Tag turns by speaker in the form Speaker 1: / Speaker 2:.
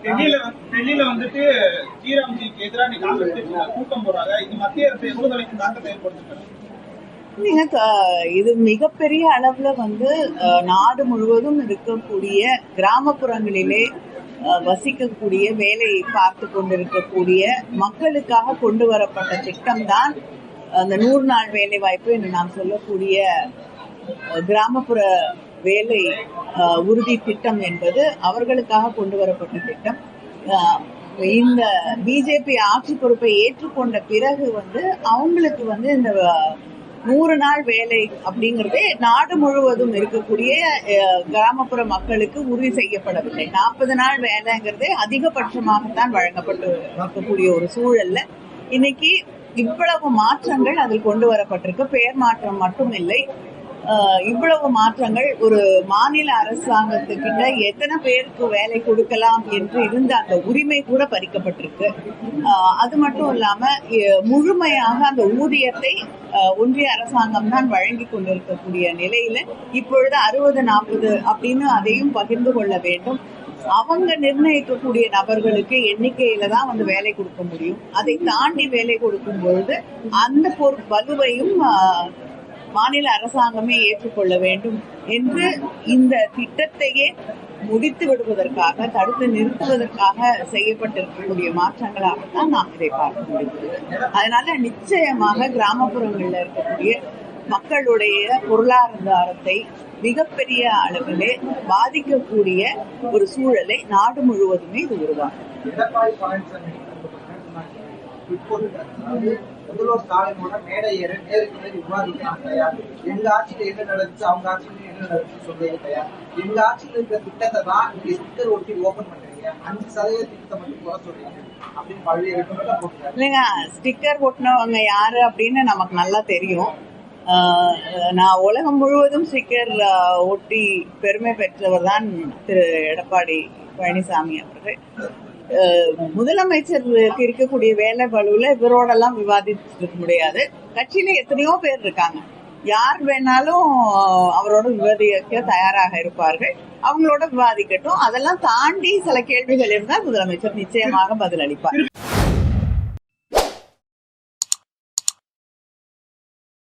Speaker 1: டெல்லியில வந்துட்டு ஜிராம்ஜிக்கு எதிராக காங்கிரஸ் கூட்டம் போறாங்க. இது மத்திய அரசு எவ்வளவு வரைக்கும் தாக்கத்தை ஏற்படுத்திருக்காங்க?
Speaker 2: இது மிகப்பெரிய அளவுல நாடு முழுவதும் இருக்கக்கூடிய கிராமப்புறங்களிலே வசிக்கக்கூடிய வேலை பார்த்து கொண்டிருக்கக்கூடிய மக்களுக்காக கொண்டு வரப்பட்ட திட்டம் தான் அந்த 100 நாள் வேலை வாய்ப்பு என்று நாம் சொல்லக்கூடிய கிராமப்புற வேலை உறுதி திட்டம் என்பது அவர்களுக்காக கொண்டு வரப்பட்ட திட்டம். இந்த பிஜேபி ஆட்சி பொறுப்பை ஏற்றுக்கொண்ட பிறகு அவங்களுக்கு இந்த 100 நாள் வேலை அப்படிங்கறதே நாடு முழுவதும் இருக்கக்கூடிய கிராமப்புற மக்களுக்கு உறுதி செய்யப்படவில்லை. 40 நாள் வேலைங்கிறதே அதிகபட்சமாகத்தான் வழங்கப்பட்டு இருக்கக்கூடிய ஒரு சூழல்ல இன்னைக்கு இவ்வளவு மாற்றங்கள் அதில் கொண்டு வரப்பட்டிருக்கு. பெயர் மாற்றம் மட்டும் இல்லை, இவ்வளவு மாற்றங்கள். ஒரு மாநில அரசாங்கத்துக்கிட்ட எத்தனை பேருக்கு வேலை கொடுக்கலாம் என்று இருந்த அந்த உரிமை கூட பறிக்கப்பட்டிருக்கு. அது மட்டும் இல்லாம முழுமையாக அந்த ஊதியத்தை ஒன்றிய அரசாங்கம் தான் வழங்கி கொண்டிருக்கக்கூடிய நிலையில இப்பொழுது 60-40 அப்படின்னு அதையும் பகிர்ந்து கொள்ள வேண்டும். அவங்க நிர்ணயிக்கக்கூடிய நபர்களுக்கு எண்ணிக்கையில தான் வேலை கொடுக்க முடியும். அதை தாண்டி வேலை கொடுக்கும் பொழுது அந்த வலுவையும் மாநில அரசாங்கமே ஏற்றுக்கொள்ள வேண்டும் என்று இந்த திட்டத்தையே முடித்து விடுவதற்காக, தடுத்து நிறுத்துவதற்காக செய்யப்பட்டிருக்கக்கூடிய மாற்றங்களாகத்தான் நாம் இதை பார்க்க முடிகிறது. அதனால நிச்சயமாக கிராமப்புறங்களில் இருக்கக்கூடிய மக்களுடைய பொருளாதாரத்தை மிகப்பெரிய அளவிலே பாதிக்கக்கூடிய ஒரு சூழலை நாடு முழுவதுமே இது உருவாக்கும்.
Speaker 3: முதல்வர் ஸ்டாலினோட மேடை ஏற நேருக்கு விவாதிக்கிறாங்க. எங்க ஆட்சியில என்ன நடந்துச்சு, அவங்க ஆட்சியில என்ன நடந்துச்சு சொல்றீங்க. எங்க ஆட்சியில இருக்கிற திட்டத்தை தான் நீங்க ஸ்டிக்கர் ஒட்டி ஓபன் பண்றீங்க. 5% திட்டத்தை மட்டும் குறை சொல்றீங்க அப்படின்னு பல்வேறு போட்டுருக்காங்க.
Speaker 2: இல்லைங்க, ஸ்டிக்கர் ஒட்டினவங்க யாரு அப்படின்னு நமக்கு நல்லா தெரியும். நான் உலகம் முழுவதும் ஸ்டிக்கர் ஒட்டி பெருமை பெற்றவர் தான் திரு எடப்பாடி பழனிசாமி அவர்கள். முதலமைச்சருக்கு இருக்கக்கூடிய வேலை பளுவுல இவரோடெல்லாம் விவாதிச்சுட்டு இருக்க முடியாது. கட்சியில எத்தனையோ பேர் இருக்காங்க, யார் வேணாலும் அவரோட விவாதிக்க தயாராக இருப்பார்கள். அவங்களோட விவாதிக்கட்டும். அதெல்லாம் தாண்டி சில கேள்விகள் இருந்தால் முதலமைச்சர் நிச்சயமாக பதில் அளிப்பார்.